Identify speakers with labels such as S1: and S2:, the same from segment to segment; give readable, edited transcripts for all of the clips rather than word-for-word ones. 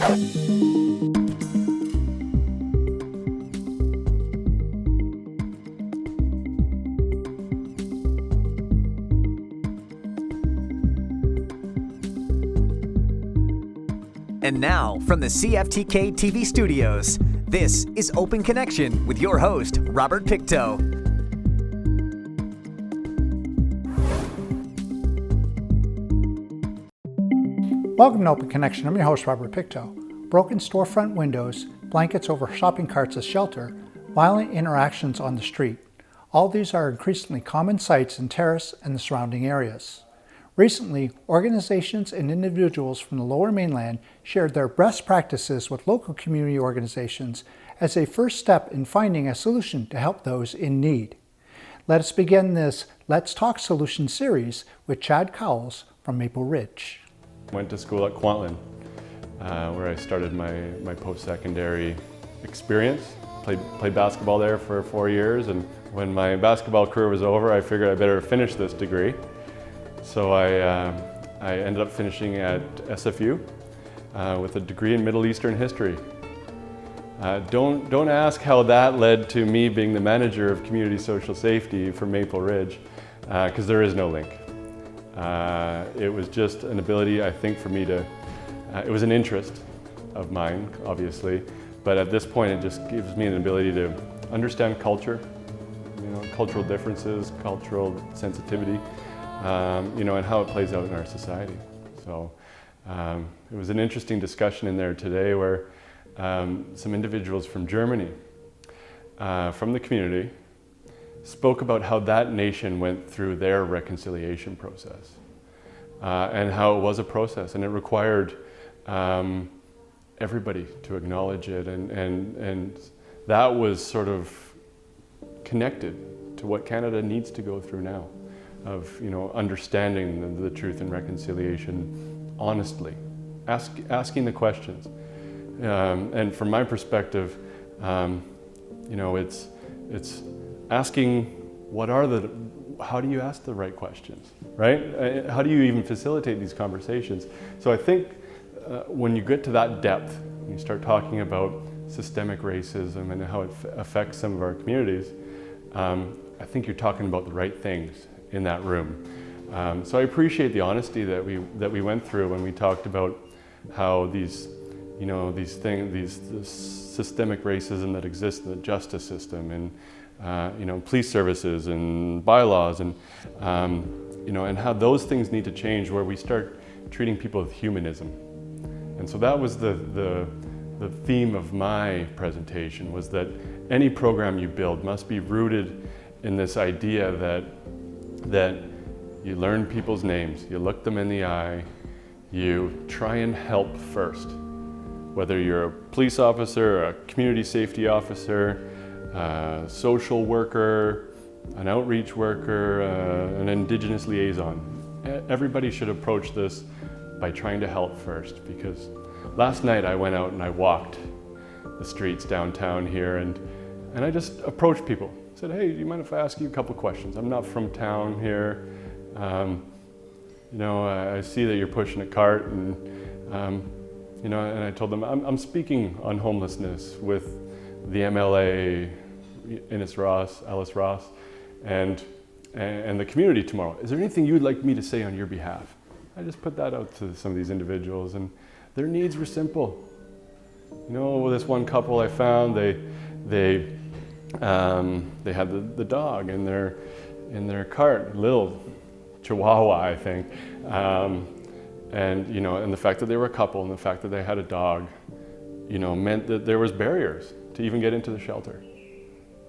S1: And now, from the CFTK-TV studios, this is Open Connection with your host, Robert Pictou.
S2: Welcome to Open Connection. I'm your host, Robert Pictou. Broken storefront windows, blankets over shopping carts as shelter, violent interactions on the street. All these are increasingly common sights in Terrace and the surrounding areas. Recently, organizations and individuals from the Lower Mainland shared their best practices with local community organizations as a first step in finding a solution to help those in need. Let us begin this Let's Talk Solution series with Chad Cowles from Maple Ridge.
S3: I went to school at Kwantlen, where I started my post-secondary experience. Played basketball there for 4 years, and when my basketball career was over, I figured I better finish this degree. So I ended up finishing at SFU with a degree in Middle Eastern history. Don't ask how that led to me being the manager of community social safety for Maple Ridge, because there is no link. It was just an ability, I think, for me to, it was an interest of mine, obviously, but at this point it just gives me an ability to understand culture, cultural differences, cultural sensitivity, and how it plays out in our society. So it was an interesting discussion in there today where some individuals from Germany, from the community, spoke about how that nation went through their reconciliation process and how it was a process, and it required everybody to acknowledge it, and that was sort of connected to what Canada needs to go through now, of understanding the truth and reconciliation honestly, asking the questions, and from my perspective, it's asking how do you ask the right questions, right? How do you even facilitate these conversations? So I think when you get to that depth, when you start talking about systemic racism and how it affects some of our communities, I think you're talking about the right things in that room. So I appreciate the honesty that we went through when we talked about how these systemic racism that exists in the justice system and police services and bylaws and how those things need to change, where we start treating people with humanism. And so that was the theme of my presentation, was that any program you build must be rooted in this idea that you learn people's names, you look them in the eye, you try and help first. Whether you're a police officer, a community safety officer, a social worker, an outreach worker, an Indigenous liaison, everybody should approach this by trying to help first. Because last night I went out and I walked the streets downtown here, and I just approached people. I said, hey, do you mind if I ask you a couple questions? I'm not from town here. I see that you're pushing a cart, and I told them I'm speaking on homelessness with the MLA, Alice Ross, and the community tomorrow. Is there anything you'd like me to say on your behalf? I just put that out to some of these individuals, and their needs were simple. This one couple I found, they had the dog in their cart, little Chihuahua, I think, and the fact that they were a couple and the fact that they had a dog, meant that there was barriers to even get into the shelter,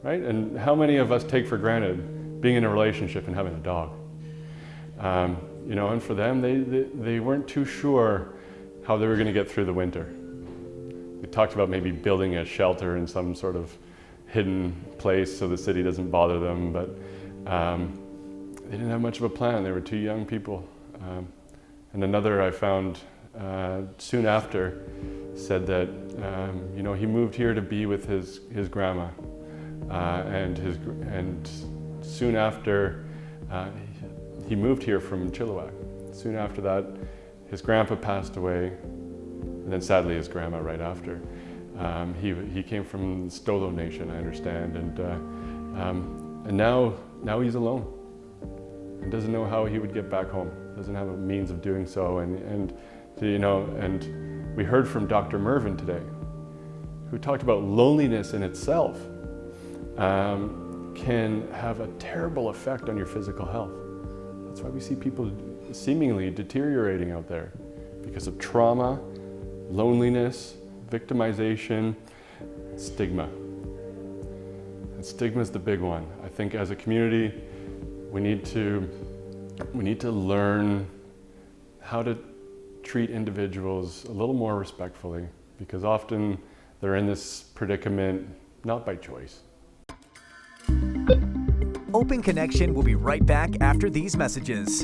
S3: right? And how many of us take for granted being in a relationship and having a dog? And for them, they weren't too sure how they were going to get through the winter. We talked about maybe building a shelter in some sort of hidden place so the city doesn't bother them, but they didn't have much of a plan. They were two young people. And another I found soon after said that he moved here to be with his grandma, and soon after he moved here from Chilliwack. Soon after that, his grandpa passed away, and then sadly his grandma right after. He came from the Stolo Nation, I understand, and now he's alone and doesn't know how he would get back home. Doesn't have a means of doing so, and we heard from Dr. Mervyn today, who talked about loneliness in itself can have a terrible effect on your physical health. That's why we see people seemingly deteriorating out there because of trauma, loneliness, victimization, stigma. And stigma is the big one. I think as a community, we need to learn how to treat individuals a little more respectfully, because often they're in this predicament not by choice.
S1: Open Connection will be right back after these messages.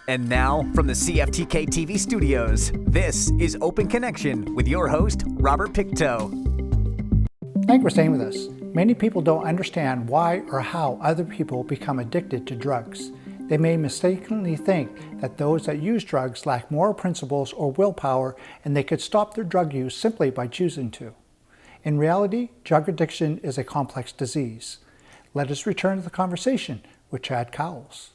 S1: And now, from the CFTK-TV studios, this is Open Connection with your host, Robert Pictou.
S2: Thank you for staying with us. Many people don't understand why or how other people become addicted to drugs. They may mistakenly think that those that use drugs lack moral principles or willpower, and they could stop their drug use simply by choosing to. In reality, drug addiction is a complex disease. Let us return to the conversation with Chad Cowles.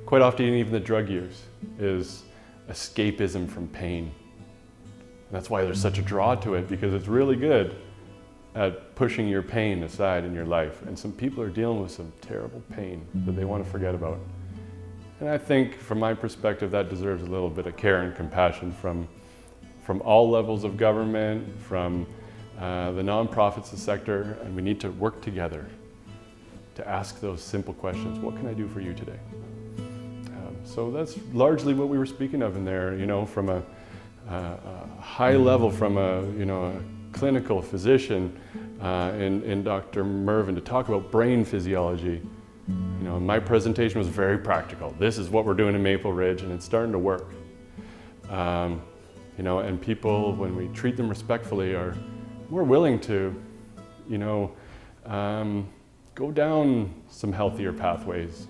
S3: Quite often even the drug use is escapism from pain. And that's why there's such a draw to it, because it's really good at pushing your pain aside in your life. And some people are dealing with some terrible pain that they want to forget about. And I think from my perspective, that deserves a little bit of care and compassion from all levels of government, from the nonprofits, the sector, and we need to work together to ask those simple questions. What can I do for you today? So that's largely what we were speaking of in there, from a high level, from a clinical physician in Dr. Mervyn, to talk about brain physiology. My presentation was very practical. This is what we're doing in Maple Ridge, and it's starting to work. And people, when we treat them respectfully, are more willing to, go down some healthier pathways,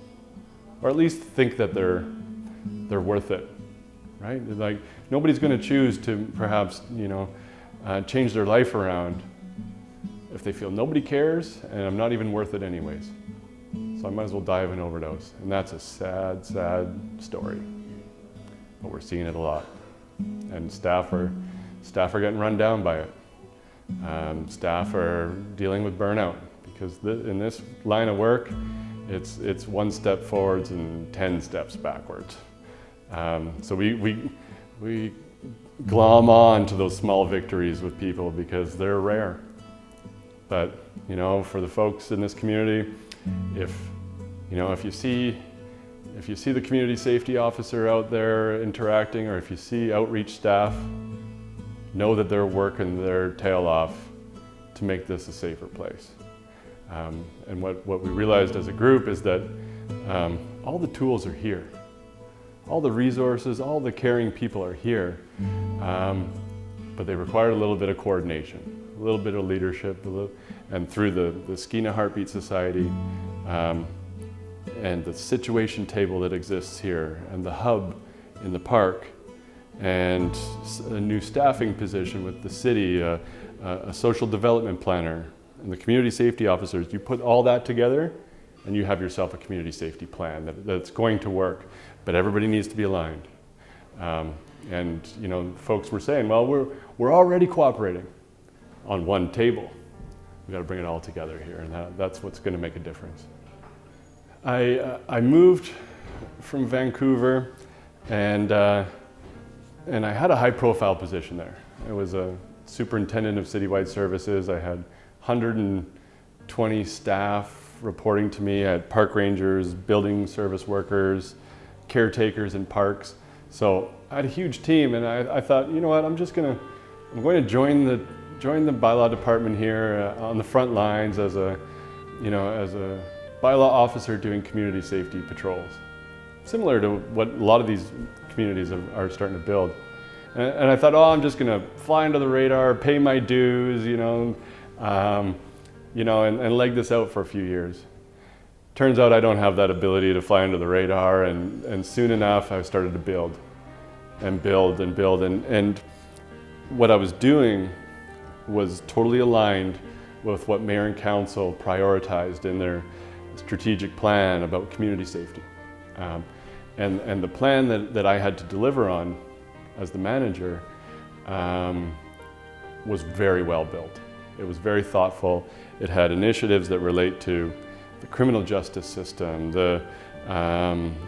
S3: or at least think that they're worth it, right? Like, nobody's going to choose to perhaps, change their life around if they feel nobody cares and I'm not even worth it anyways. So I might as well die of an overdose. And that's a sad, sad story. But we're seeing it a lot. And staff are getting run down by it. Staff are dealing with burnout, because in this line of work, it's one step forwards and 10 steps backwards. So we glom on to those small victories with people because they're rare. But for the folks in this community, if you see the community safety officer out there interacting, or if you see outreach staff, know that they're working their tail off to make this a safer place. And what we realized as a group is that all the tools are here. All the resources, all the caring people are here, but they require a little bit of coordination, a little bit of leadership, and through the Skeena Heartbeat Society, and the situation table that exists here, and the hub in the park, and a new staffing position with the city, a social development planner, and the community safety officers. You put all that together and you have yourself a community safety plan that's going to work, but everybody needs to be aligned. Folks were saying, well, we're already cooperating on one table. We've got to bring it all together here, and that's what's going to make a difference. I moved from Vancouver, and I had a high-profile position there. I was a superintendent of citywide services. I had 120 staff reporting to me. I had park rangers, building service workers, caretakers in parks. So I had a huge team, and I thought, you know what, I'm going to join the bylaw department here on the front lines as a bylaw officer doing community safety patrols, similar to what a lot of these communities are starting to build. And I thought, I'm just going to fly under the radar, pay my dues, and leg this out for a few years. Turns out I don't have that ability to fly under the radar, and soon enough I started to build and build and build, and what I was doing was totally aligned with what Mayor and Council prioritized in their strategic plan about community safety. And the plan that I had to deliver on as the manager was very well built. It was very thoughtful. It had initiatives that relate to the criminal justice system, the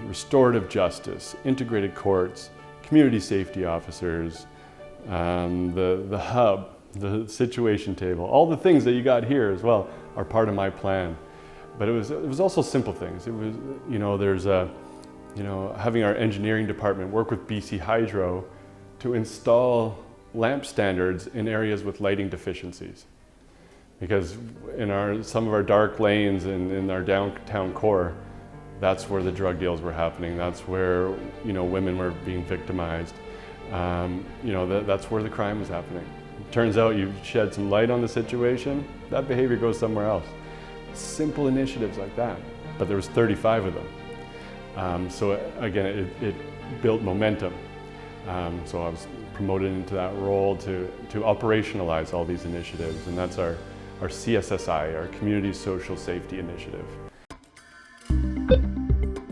S3: restorative justice, integrated courts, community safety officers, the hub, the situation table, all the things that you got here as well are part of my plan. But it was also simple things. It was, there's having our engineering department work with BC Hydro to install lamp standards in areas with lighting deficiencies. Because in some of our dark lanes in our downtown core, that's where the drug deals were happening. That's where women were being victimized. That's where the crime was happening. It turns out you shed some light on the situation, that behavior goes somewhere else. Simple initiatives like that, but there was 35 of them. So again, it built momentum. So I was promoted into that role to operationalize all these initiatives, and that's our CSSI, our Community Social Safety Initiative.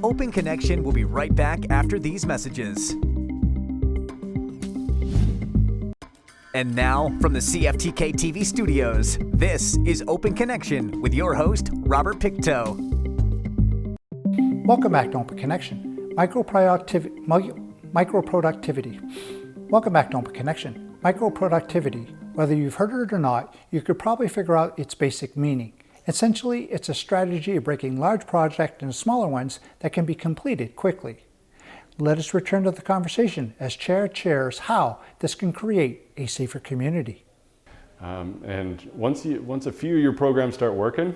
S1: Open Connection will be right back after these messages. And now, from the CFTK-TV studios, this is Open Connection with your host, Robert Pictou.
S2: Welcome back to Open Connection. Microproductivity. Welcome back to Open Connection. Microproductivity. Whether you've heard it or not, you could probably figure out its basic meaning. Essentially, it's a strategy of breaking large projects into smaller ones that can be completed quickly. Let us return to the conversation as Chair shares how this can create a safer community.
S3: And once a few of your programs start working,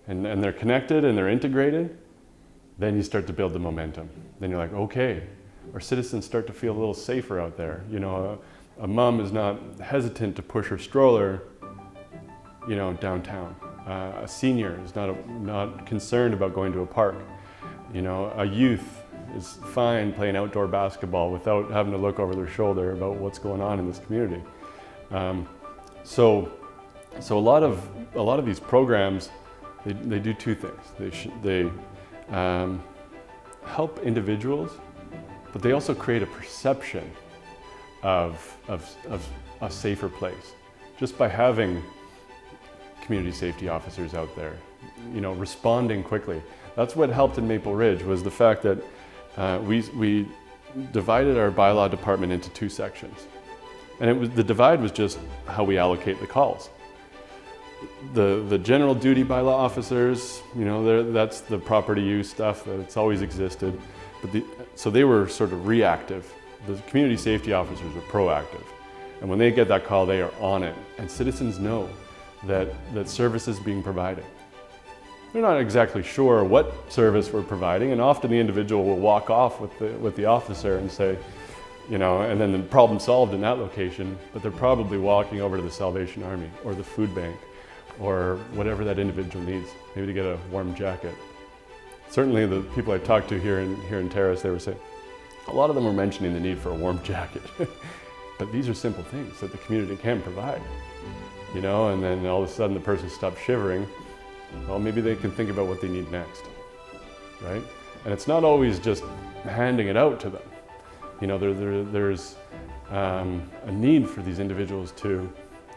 S3: and they're connected and they're integrated, then you start to build the momentum. Then you're like, okay, our citizens start to feel a little safer out there. A mom is not hesitant to push her stroller, downtown. A senior is not concerned about going to a park. A youth is fine playing outdoor basketball without having to look over their shoulder about what's going on in this community. So a lot of these programs, they do two things. They help individuals, but they also create a perception of a safer place just by having community safety officers out there, responding quickly. That's what helped in Maple Ridge, was the fact that we divided our bylaw department into two sections. And the divide was just how we allocate the calls. The general duty bylaw officers, that's the property use stuff that's always existed. So they were sort of reactive. The community safety officers are proactive. And when they get that call, they are on it. And citizens know that service is being provided. They're not exactly sure what service we're providing, and often the individual will walk off with the officer and say, and then the problem solved in that location, but they're probably walking over to the Salvation Army or the food bank or whatever that individual needs, maybe to get a warm jacket. Certainly the people I talked to here in Terrace, they were saying, a lot of them were mentioning the need for a warm jacket. But these are simple things that the community can provide, and then all of a sudden the person stops shivering. Well, maybe they can think about what they need next, right? And it's not always just handing it out to them. There's a need for these individuals to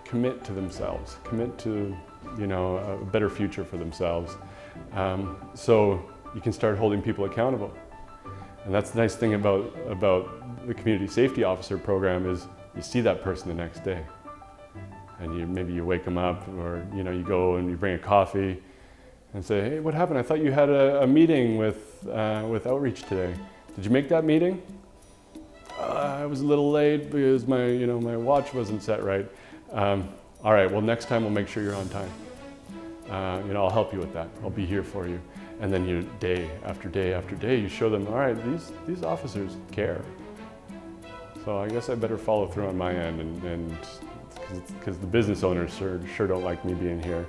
S3: commit to themselves, commit to, a better future for themselves. So you can start holding people accountable. And that's the nice thing about the community safety officer program is you see that person the next day. And maybe you wake them up, or you go and you bring a coffee and say, hey, what happened? I thought you had a meeting with outreach today. Did you make that meeting? I was a little late because my watch wasn't set right. All right, well, next time we'll make sure you're on time. I'll help you with that. I'll be here for you. And then you, day after day after day, you show them, all right, these officers care. So I guess I better follow through on my end, and because the business owners sure don't like me being here.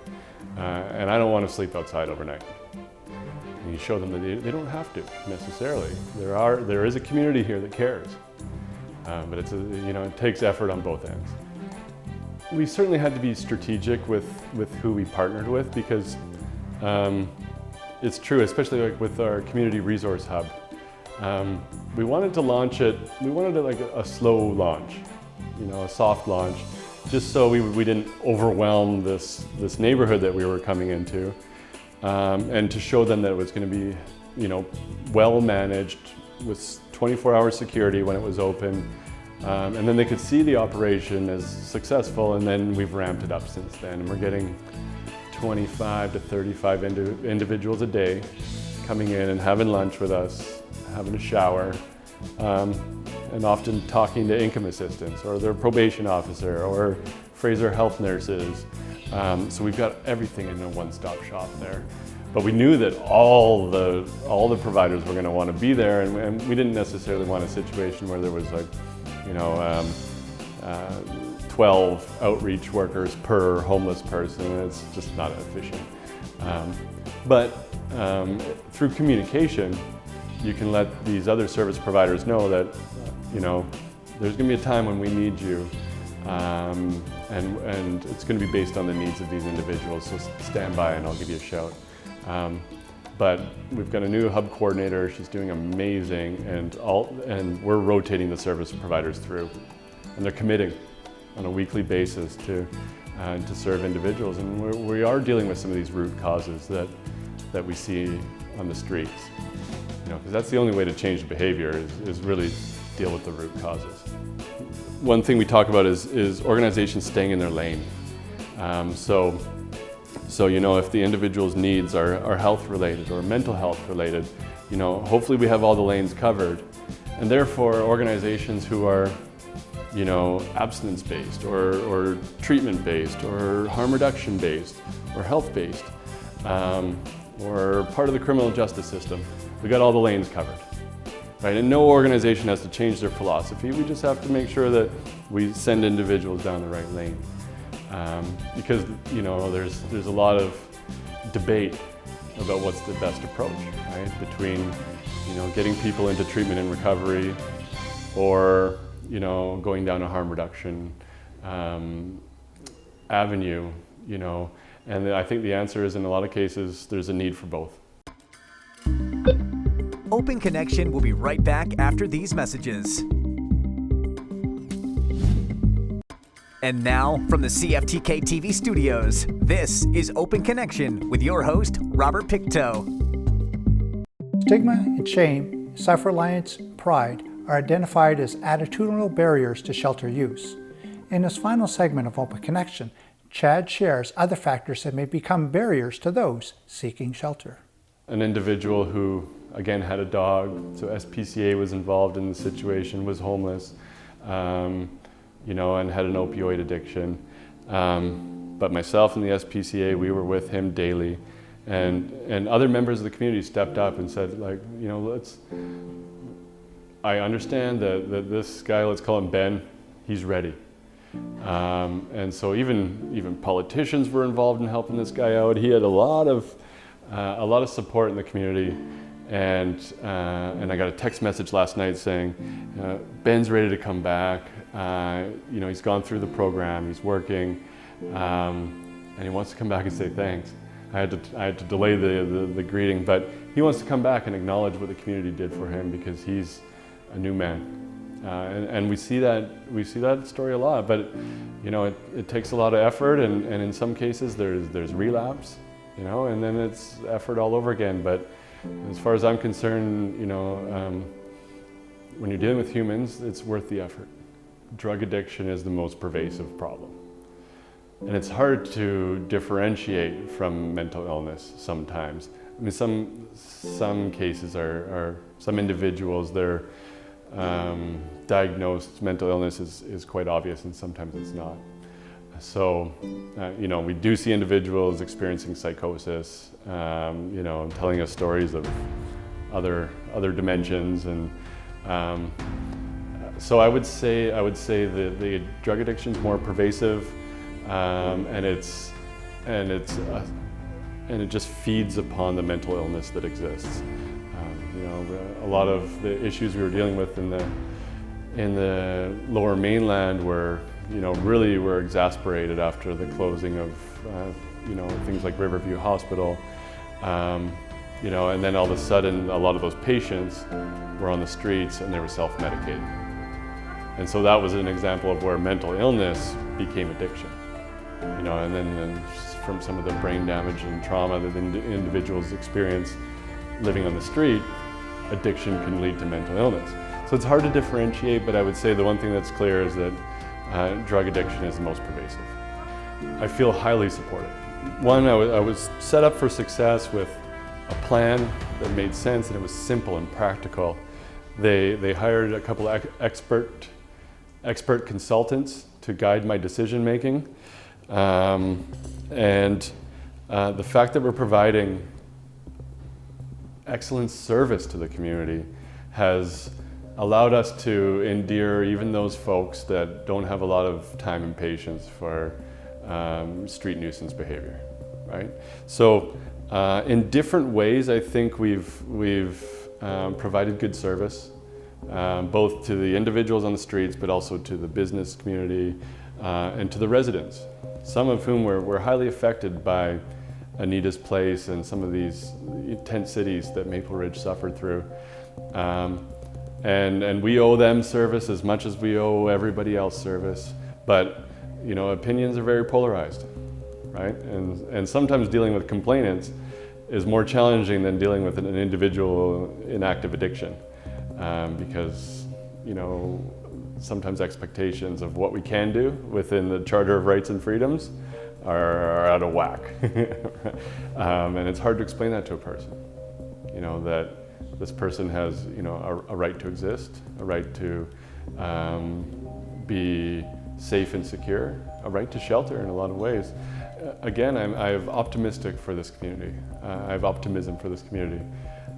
S3: And I don't want to sleep outside overnight. And you show them that they don't have to necessarily. There is a community here that cares, but it takes effort on both ends. We certainly had to be strategic with who we partnered with, because it's true, especially like with our community resource hub. We wanted to launch it. We wanted it like a slow launch, a soft launch, just so we didn't overwhelm this neighborhood that we were coming into, and to show them that it was going to be, well managed with 24-hour security when it was open, and then they could see the operation as successful. And then we've ramped it up since then, and we're getting 25 to 35 individuals a day coming in and having lunch with us, having a shower, and often talking to income assistants or their probation officer or Fraser health nurses. So we've got everything in a one-stop shop there. But we knew that all the providers were going to want to be there, and we didn't necessarily want a situation where there was 12 outreach workers per homeless person. It's just not efficient. But through communication, you can let these other service providers know that, there's going to be a time when we need you, and it's going to be based on the needs of these individuals. So stand by, and I'll give you a shout. But we've got a new hub coordinator. She's doing amazing, and we're rotating the service providers through, and they're committing on a weekly basis to serve individuals. And we are dealing with some of these root causes that we see on the streets. Because that's the only way to change the behavior is really deal with the root causes. One thing we talk about is organizations staying in their lane. So if the individual's needs are health related or mental health related, hopefully we have all the lanes covered. And therefore, organizations who are, abstinence based or treatment based or harm reduction based or health based, or part of the criminal justice system, we got all the lanes covered, right? And no organization has to change their philosophy. We just have to make sure that we send individuals down the right lane. Because there's a lot of debate about what's the best approach, right? Between getting people into treatment and recovery, or going down a harm reduction avenue, and I think the answer is, in a lot of cases, there's a need for both.
S1: Open Connection will be right back after these messages. And now, from the CFTK-TV studios, this is Open Connection with your host, Robert Pictou.
S2: Stigma and shame, self-reliance, pride are identified as attitudinal barriers to shelter use. In this final segment of Open Connection, Chad shares other factors that may become barriers to those seeking shelter.
S3: An individual who, again, had a dog, so SPCA was involved in the situation, was homeless, and had an opioid addiction. But myself and the SPCA, we were with him daily, and other members of the community stepped up and said, I understand that this guy, let's call him Ben, he's ready. And so even politicians were involved in helping this guy out. He had a lot of support in the community, and I got a text message last night saying, Ben's ready to come back. He's gone through the program, he's working, and he wants to come back and say thanks. I had to delay the greeting, but he wants to come back and acknowledge what the community did for him, because he's a new man. And we see that story a lot, but it takes a lot of effort, and in some cases there's relapse, and then it's effort all over again. But as far as I'm concerned, when you're dealing with humans, it's worth the effort. Drug addiction is the most pervasive problem, and it's hard to differentiate from mental illness sometimes. I mean, some cases are some individuals, their diagnosed mental illness is quite obvious, and sometimes it's not. So, we do see individuals experiencing psychosis, telling us stories of other dimensions, and so I would say the drug addiction is more pervasive, and it's it just feeds upon the mental illness that exists. A lot of the issues we were dealing with in the Lower Mainland really were exasperated after the closing of things like Riverview Hospital. And then all of a sudden, a lot of those patients were on the streets and they were self-medicated. And so that was an example of where mental illness became addiction. And then from some of the brain damage and trauma that individuals experience living on the street, addiction can lead to mental illness. So it's hard to differentiate, but I would say the one thing that's clear is that drug addiction is the most pervasive. I feel highly supported. One, I was set up for success with a plan that made sense and it was simple and practical. They hired a couple of expert consultants to guide my decision making. And the fact that we're providing excellent service to the community has allowed us to endear even those folks that don't have a lot of time and patience for street nuisance behavior, right? So in different ways, I think we've provided good service, both to the individuals on the streets, but also to the business community and to the residents, some of whom were highly affected by Anita's Place and some of these tent cities that Maple Ridge suffered through. And we owe them service as much as we owe everybody else service, but opinions are very polarized, right? And sometimes dealing with complainants is more challenging than dealing with an individual in active addiction, because sometimes expectations of what we can do within the Charter of Rights and Freedoms are out of whack. And it's hard to explain that to a person, that this person has a right to exist, a right to be safe and secure, a right to shelter in a lot of ways. Again, I'm optimistic for this community. I have optimism for this community.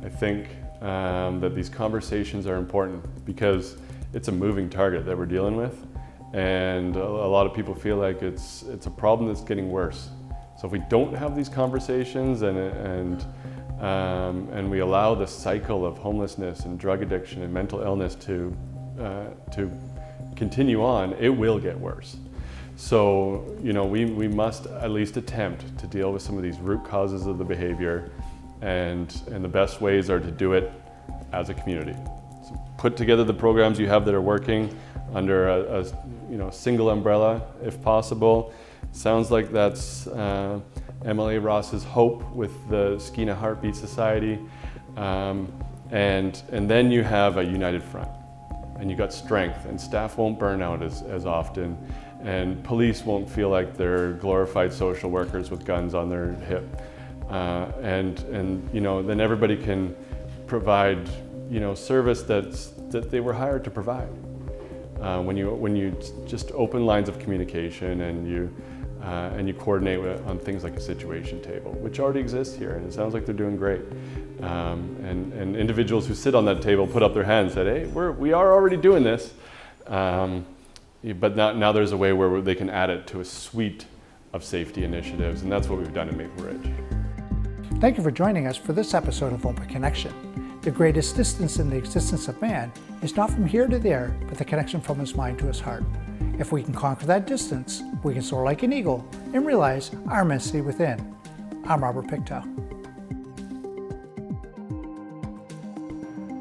S3: I think that these conversations are important because it's a moving target that we're dealing with, and a lot of people feel like it's a problem that's getting worse. So if we don't have these conversations and we allow the cycle of homelessness and drug addiction and mental illness to continue on, it will get worse. So we must at least attempt to deal with some of these root causes of the behavior, and the best ways are to do it as a community. So put together the programs you have that are working under a single umbrella, if possible. Sounds like that's MLA Ross's hope with the Skeena Heartbeat Society, and then you have a united front, and you got strength, and staff won't burn out as often, and police won't feel like they're glorified social workers with guns on their hip, and then everybody can provide service that they were hired to provide. When you just open lines of communication and you coordinate on things like a situation table, which already exists here, and it sounds like they're doing great. And individuals who sit on that table put up their hands and said, "Hey, we are already doing this," but now there's a way where they can add it to a suite of safety initiatives, and that's what we've done in Maple Ridge.
S2: Thank you for joining us for this episode of Open Connection. The greatest distance in the existence of man is not from here to there, but the connection from his mind to his heart. If we can conquer that distance, we can soar like an eagle and realize our immensity within. I'm Robert Pictou.